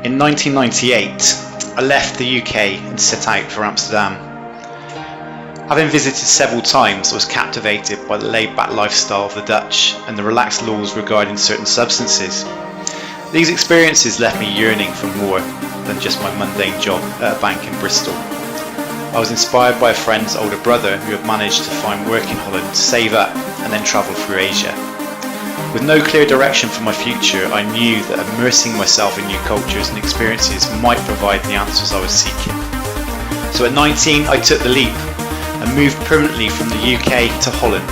In 1998, I left the UK and set out for Amsterdam. Having visited several times, I was captivated by the laid-back lifestyle of the Dutch and the relaxed laws regarding certain substances. These experiences left me yearning for more than just my mundane job at a bank in Bristol. I was inspired by a friend's older brother who had managed to find work in Holland, to save up and then travel through Asia. With no clear direction for my future, I knew that immersing myself in new cultures and experiences might provide the answers I was seeking. So at 19, I took the leap and moved permanently from the UK to Holland.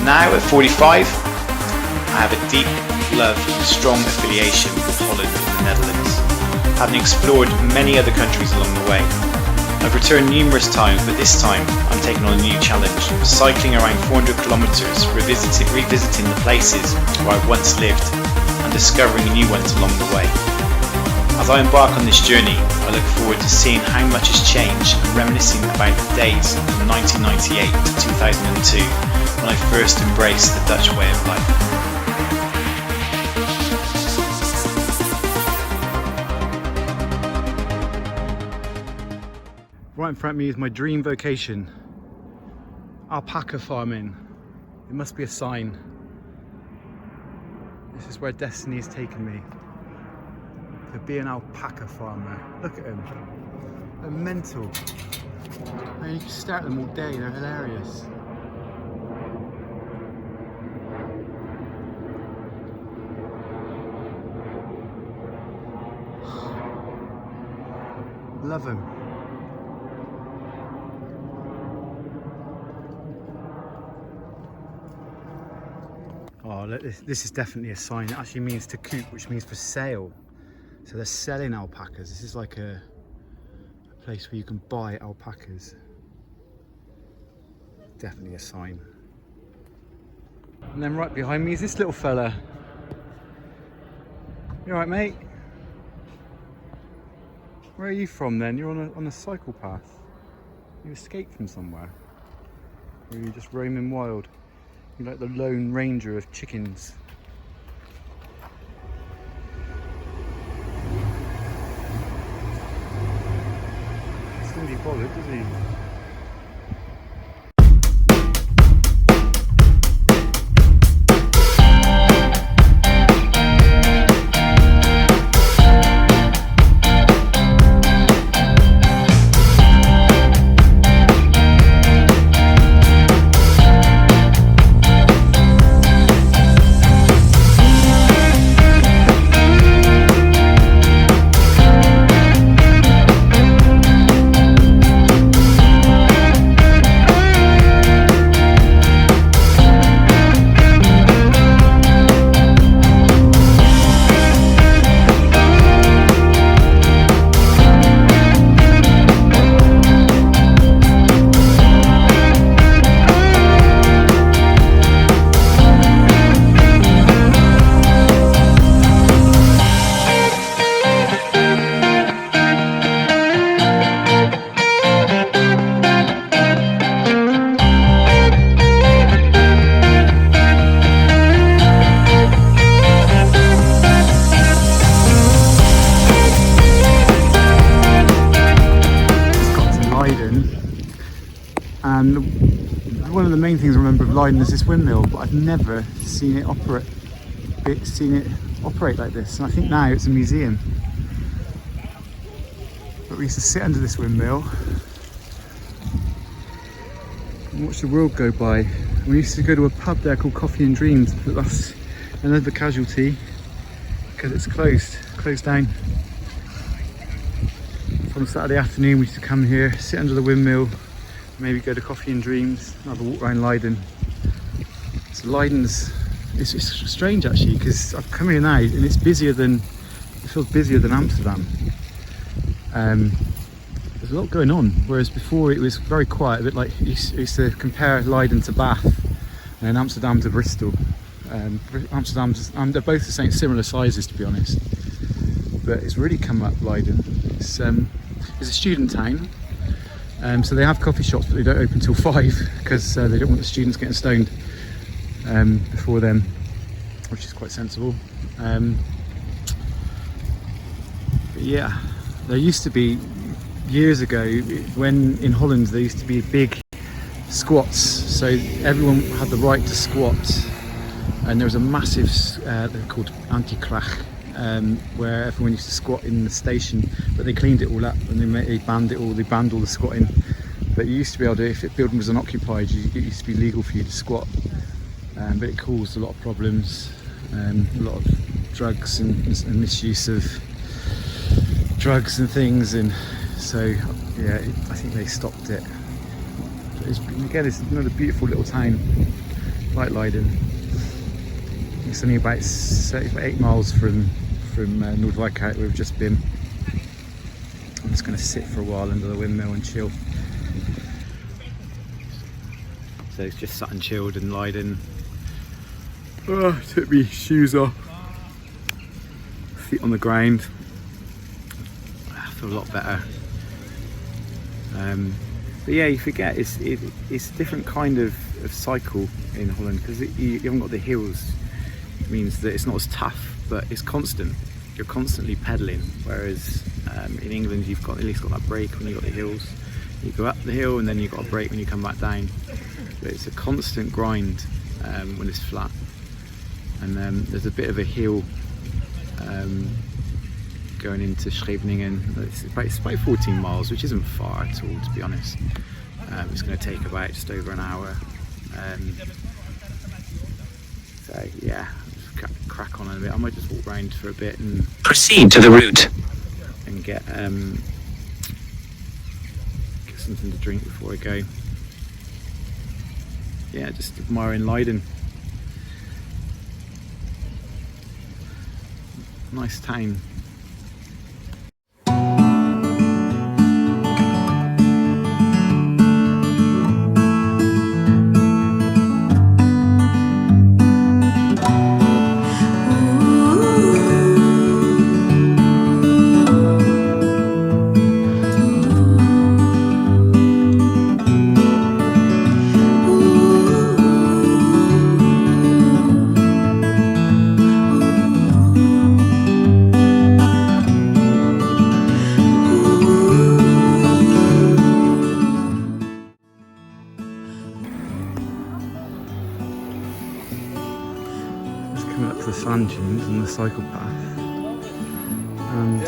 Now at 45, I have a deep love and strong affiliation with Holland and the Netherlands, having explored many other countries along the way. I've returned numerous times, but this time I'm taking on a new challenge, cycling around 400 kilometres, revisiting the places where I once lived and discovering new ones along the way. As I embark on this journey, I look forward to seeing how much has changed and reminiscing about the days from 1998 to 2002 when I first embraced the Dutch way of life. Right in front of me is my dream vocation, alpaca farming. It must be a sign. This is where destiny has taken me, to be an alpaca farmer. Look at them, they're mental. And you can stare at them all day, they're hilarious. Love them. Oh, look, this is definitely a sign. It actually means to coop, which means for sale. So they're selling alpacas. This is like a place where you can buy alpacas. Definitely a sign. And then right behind me is this little fella. You alright, mate? Where are you from then? You're on a cycle path. You escaped from somewhere? Or are you just roaming wild? You're like the lone ranger of chickens. Doesn't really bother, does he? And one of the main things I remember of Leiden is this windmill, but I've never seen it operate like this. And I think now it's a museum. But we used to sit under this windmill and watch the world go by. We used to go to a pub there called Coffee and Dreams, but that's another casualty because it's closed down. So on Saturday afternoon we used to come here, sit under the windmill, maybe go to Coffee and Dreams, have a walk around Leiden. So Leiden's, it's strange actually, because I've come here now and it feels busier than Amsterdam. There's a lot going on, whereas before it was very quiet, a bit like you used to compare Leiden to Bath and Amsterdam to Bristol. Amsterdam's, they're both the same, similar sizes to be honest, but it's really come up Leiden. It's a student town. So they have coffee shops, but they don't open till 5 because they don't want the students getting stoned before them, which is quite sensible. Yeah, there used to be, years ago, when in Holland there used to be big squats, so everyone had the right to squat, and there was a massive, they're called anti-krach, where everyone used to squat in the station, but they cleaned it all up and they banned it all, they banned all the squatting. But you used to be able to, if the building was unoccupied, it used to be legal for you to squat, but it caused a lot of problems, a lot of drugs and misuse of drugs and things, and so yeah, I think they stopped it. Again, it's another beautiful little town like Leiden. It's only about 8 miles from Noordwijkerhout, where we've just been. I'm just going to sit for a while under the windmill and chill. So it's just sat and chilled in Leiden. Oh, took me shoes off, feet on the ground. I feel a lot better. But yeah, you forget it's a different kind of cycle in Holland, because you haven't got the hills. It means that it's not as tough, but it's constant. You're constantly pedalling, whereas in England you've got at least got that break when you've got the hills. You go up the hill and then you've got a break when you come back down. But it's a constant grind when it's flat. And there's a bit of a hill going into Scheveningen. It's about 14 miles, which isn't far at all, to be honest. It's going to take about just over an hour. So yeah, just crack on a bit. I might just walk round for a bit and proceed to the route and get something to drink before I go. Yeah, just admiring Leiden. Nice town. Coming up to the sand dunes and the cycle path, and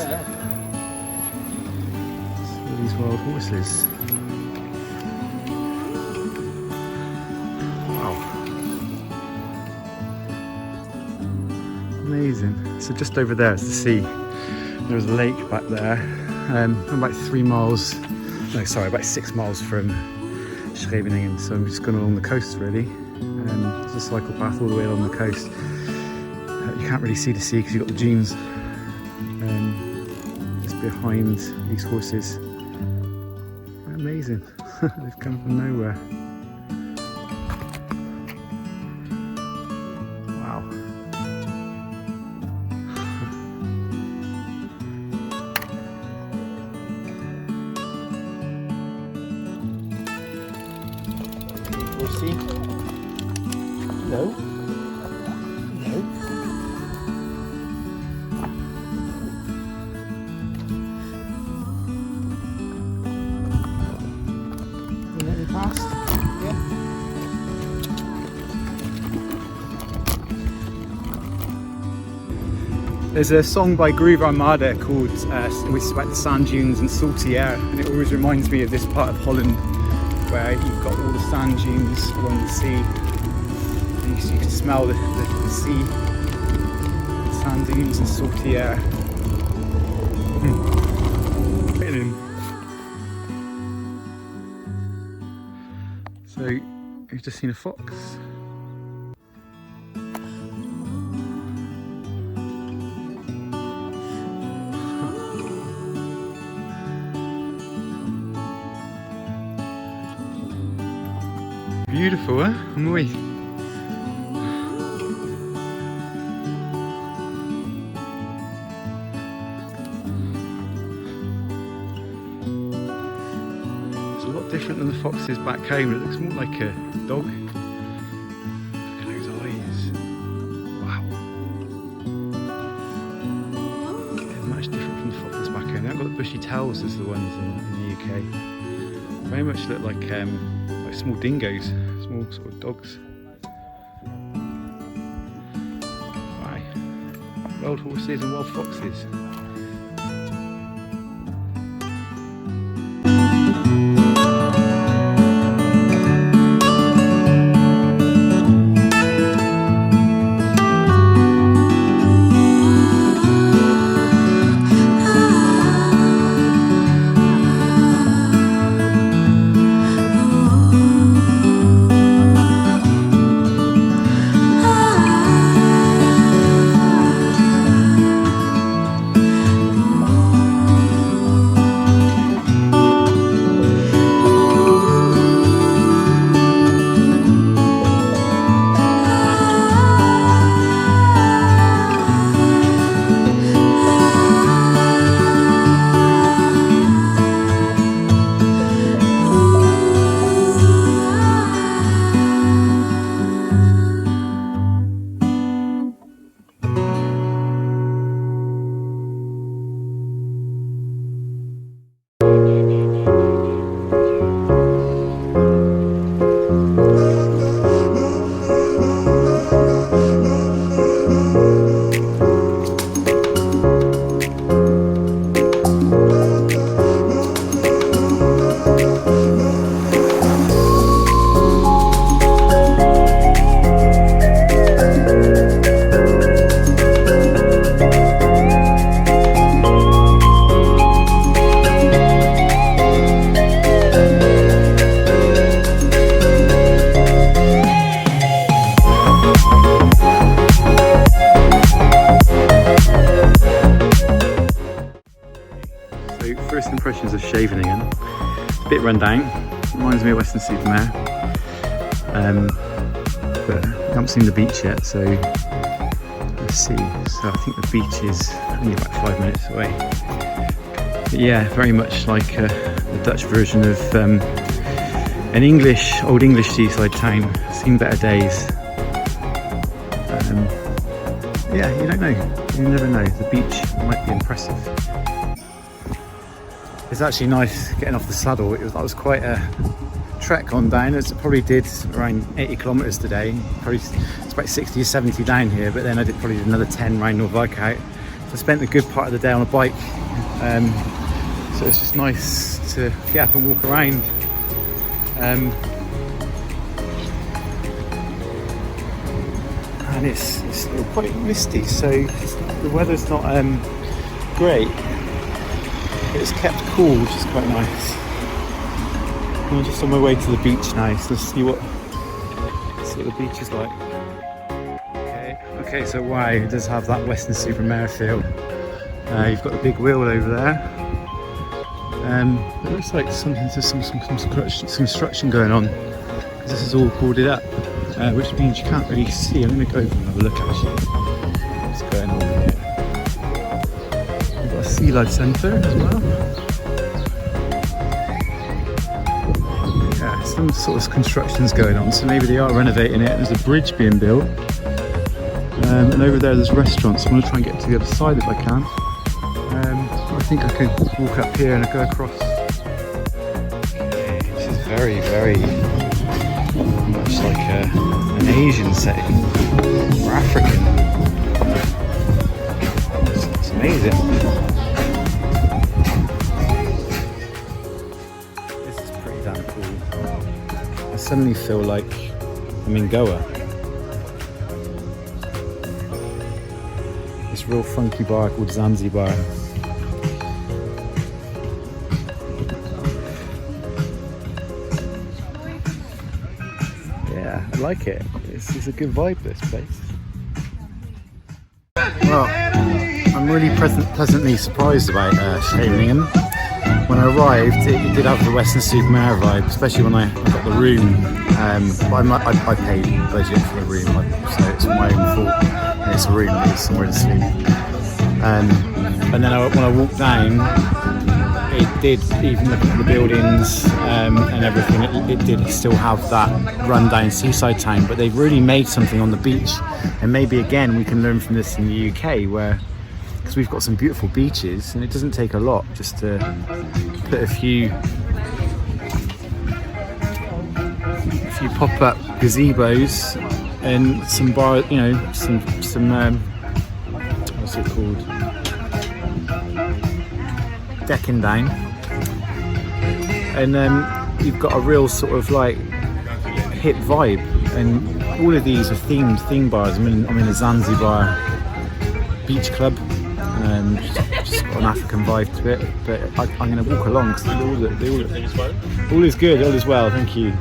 all these wild horses. Wow, amazing. So just over there is the sea. There's a lake back there. About 3 miles, no sorry, about 6 miles from Scheveningen. So I'm just going along the coast really. There's a cycle path all the way along the coast. You can't really see the sea because you've got the dunes just behind these horses. Amazing. They've come from nowhere. Wow. Horsey? No. Past. Yeah. There's a song by Groove Armada called which is about the sand dunes and salty air, and it always reminds me of this part of Holland where you've got all the sand dunes along the sea, and you can smell the sea, the sand dunes and salty air. So, you've just seen a fox. Beautiful, huh? Muy. Different than the foxes back home. It looks more like a dog. Look at those eyes. Wow. They're much different from the foxes back bushy tails as the ones in the UK. Very much look like small dingoes, small sort of dogs. Right. Wild horses and wild foxes. First impressions of Scheveningen. It's a bit run down, reminds me of Western-super-Mare, but I haven't seen the beach yet, so let's see. So I think the beach is only about 5 minutes away. But yeah, very much like the Dutch version of an old English seaside town. Seen better days. Yeah, you don't know. You never know. The beach might be impressive. It's actually nice getting off the saddle. That was quite a trek on down. It probably did around 80 kilometres today. Probably it's about 60 or 70 down here, but then I did probably another 10 around Noordwijkerhout. So I spent a good part of the day on a bike. So it's just nice to get up and walk around. And it's still quite misty, so the weather's not great. It's kept cool, which is quite nice. I'm just on my way to the beach now, so let's see what the beach is like. Okay, so wow, it does have that Western-super-Mare feel. You've got the big wheel over there. It looks like there's some construction going on, because this is all boarded up, which means you can't really see. I'm going to go over and have a look actually. What's going on here? We've got a seaside centre as well. Yeah, some sort of construction's going on, so maybe they are renovating it. There's a bridge being built, and over there's restaurants. I'm going to try and get to the other side if I can. I think I could walk up here and go across. Okay, this is very, very much like an Asian setting, or African. It's amazing. This is pretty damn cool. I suddenly feel like I'm in Goa. This real funky bar called Zanzibar. Yeah, I like it. It's a good vibe, this place. Well, I'm really pleasantly surprised about Scheveningen. When I arrived, it did have the Western-super-Mare vibe, especially when I got the room. I paid budget for the room, so it's my own fault. And it's a room, it's somewhere to sleep. And then when I walked down, it did, even looking at the buildings and everything, it did still have that run-down seaside town, but they've really made something on the beach. And maybe again we can learn from this in the UK, where because we've got some beautiful beaches, and it doesn't take a lot just to put a few pop-up gazebos and some bar, you know, some what's it called, decking down, and you've got a real sort of like hip vibe. And all of these are theme bars. I'm in a Zanzibar beach club, just got an African vibe to it, but I'm going to walk along because all is good, all is well, thank you.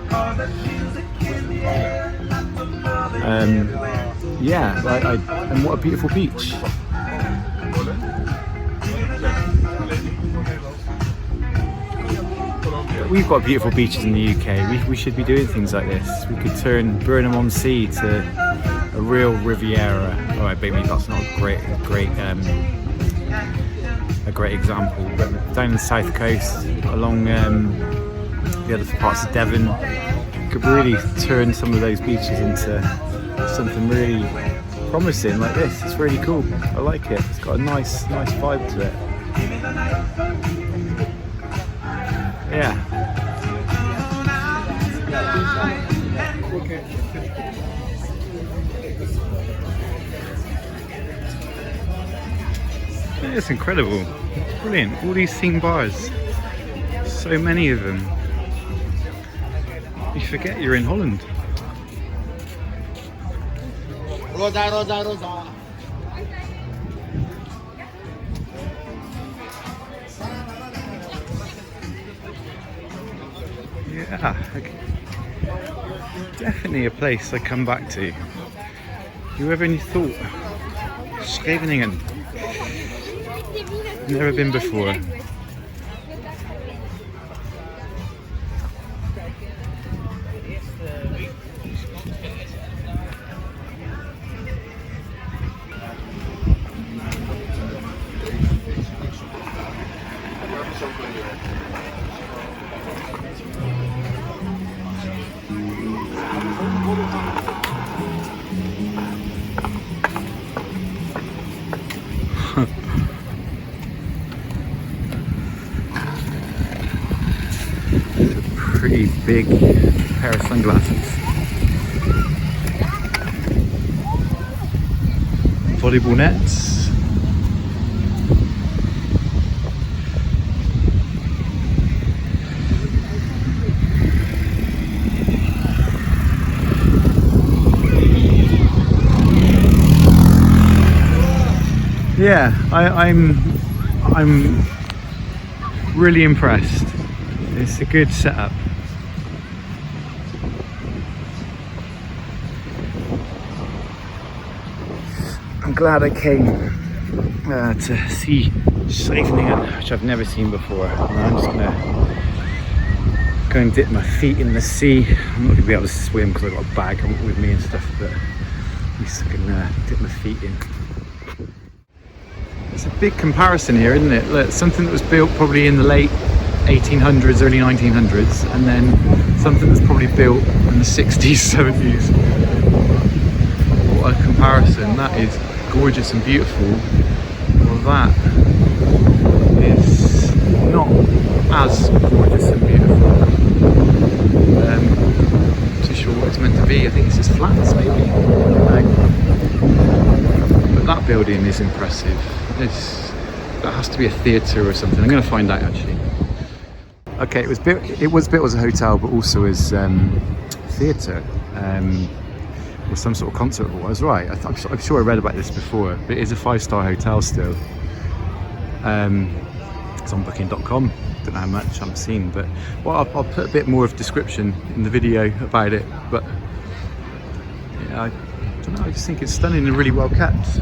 Yeah, and what a beautiful beach. We've got beautiful beaches in the UK. We should be doing things like this. We could turn Burnham-on-Sea to a real Riviera. All right, maybe that's not a great example, but down the south coast, along the other parts of Devon, could really turn some of those beaches into something really promising like this. It's really cool. I like it. It's got a nice vibe to it. Yeah. It's incredible. It's brilliant. All these theme bars. So many of them. You forget you're in Holland. Rosa. Yeah, definitely a place I come back to. You ever thought Scheveningen? Never been before. Pretty big pair of sunglasses. Volleyball nets. Yeah, I'm really impressed. It's a good setup. I'm glad I came to see Scheveningen, which I've never seen before. And I'm just gonna go and dip my feet in the sea. I'm not gonna be able to swim because I've got a bag with me and stuff, but at least I can dip my feet in. It's a big comparison here, isn't it? Look, something that was built probably in the late 1800s, early 1900s, and then something that's probably built in the 60s, 70s. What a comparison. That is gorgeous and beautiful. Well, that is not as gorgeous and beautiful. Not too sure what it's meant to be. I think it's just flats, maybe. But that building is impressive. That has to be a theatre or something. I'm going to find out actually. Okay, it was built as a hotel, but also as theatre, or some sort of concert hall. I was right. I'm sure I read about this before, but it is a 5-star hotel still. It's on booking.com. Don't know how much, I haven't seen, but well, I'll put a bit more of description in the video about it. But yeah, I don't know. I just think it's stunning and really well kept.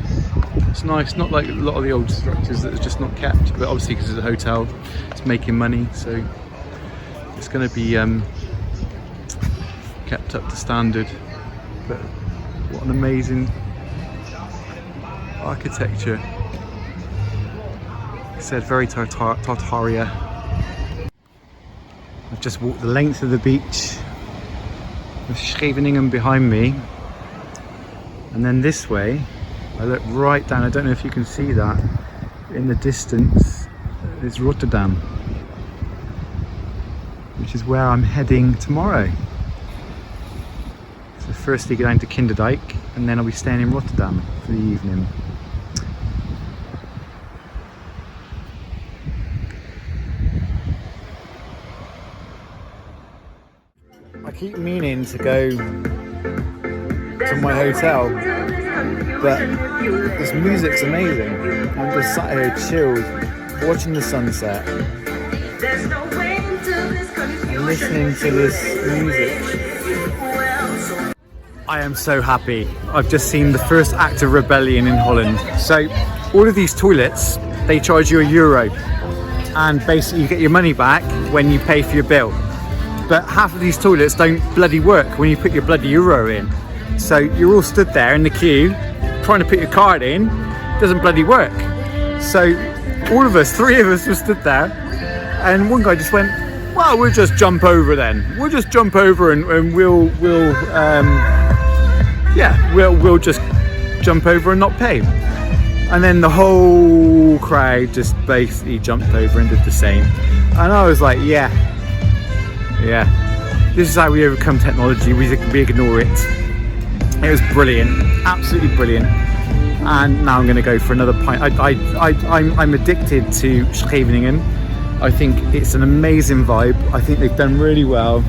It's nice, not like a lot of the old structures that are just not kept, but obviously because it's a hotel, it's making money, so it's going to be kept up to standard. But what an amazing architecture. It said very Tartaria. I've just walked the length of the beach with Scheveningen behind me, and then this way I look right down. I don't know if you can see that. in the distance is Rotterdam, which is where I'm heading tomorrow. So firstly go down to Kinderdijk, and then I'll be staying in Rotterdam for the evening. I keep meaning to go to my hotel, but this music's amazing. I'm just sat here chilled, watching the sunset and listening to this music. I am so happy. I've just seen the first act of rebellion in Holland. So all of these toilets, they charge you €1, and basically you get your money back when you pay for your bill. But half of these toilets don't bloody work when you put your bloody euro in. So you're all stood there in the queue, trying to put your card in, doesn't bloody work. So all of us, 3 of us were stood there, and one guy just went, well, we'll just jump over then. We'll just jump over and we'll just jump over and not pay. And then the whole crowd just basically jumped over and did the same. And I was like, yeah, this is how we overcome technology. We ignore it. It was brilliant, absolutely brilliant. And now I'm going to go for another pint. I'm addicted to Scheveningen. I think it's an amazing vibe. I think they've done really well,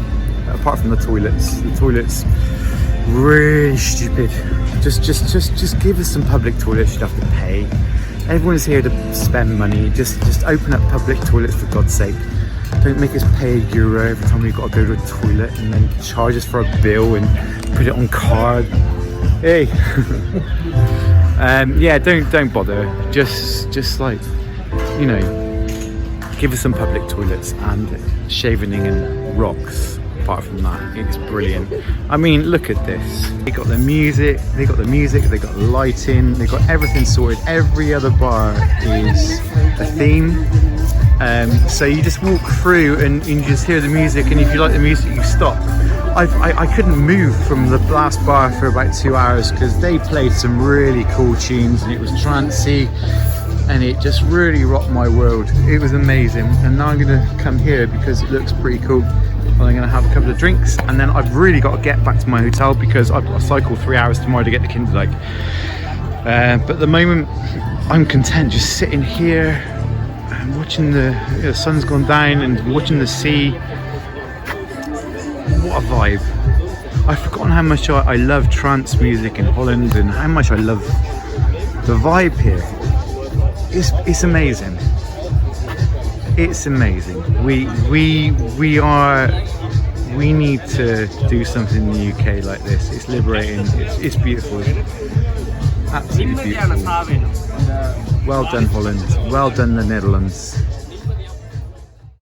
apart from the toilets. The toilets, really stupid. Just give us some public toilets. You'd have to pay. Everyone's here to spend money. Just open up public toilets for God's sake. Don't make us pay €1 every time we've got to go to a toilet, and then charge us for a bill and put it on card. Hey, yeah, don't bother. Just like, you know, give us some public toilets, and Scheveningen rocks. Apart from that, it's brilliant. I mean, look at this. They got the music, they got the lighting, they got everything sorted. Every other bar is a theme. So you just walk through and you just hear the music, and if you like the music, you stop. I couldn't move from the last bar for about 2 hours because they played some really cool tunes, and it was trancey, and it just really rocked my world. It was amazing. And now I'm gonna come here because it looks pretty cool. And I'm gonna have a couple of drinks, and then I've really got to get back to my hotel because I've got to cycle 3 hours tomorrow to get to Kinderdijk. But at the moment, I'm content just sitting here and watching the sun's gone down and watching the sea. What a vibe. I've forgotten how much I love trance music in Holland, and how much I love the vibe here. It's amazing. It's amazing. We need to do something in the UK like this. It's liberating. It's beautiful. Absolutely beautiful. Well done, Holland. Well done, the Netherlands.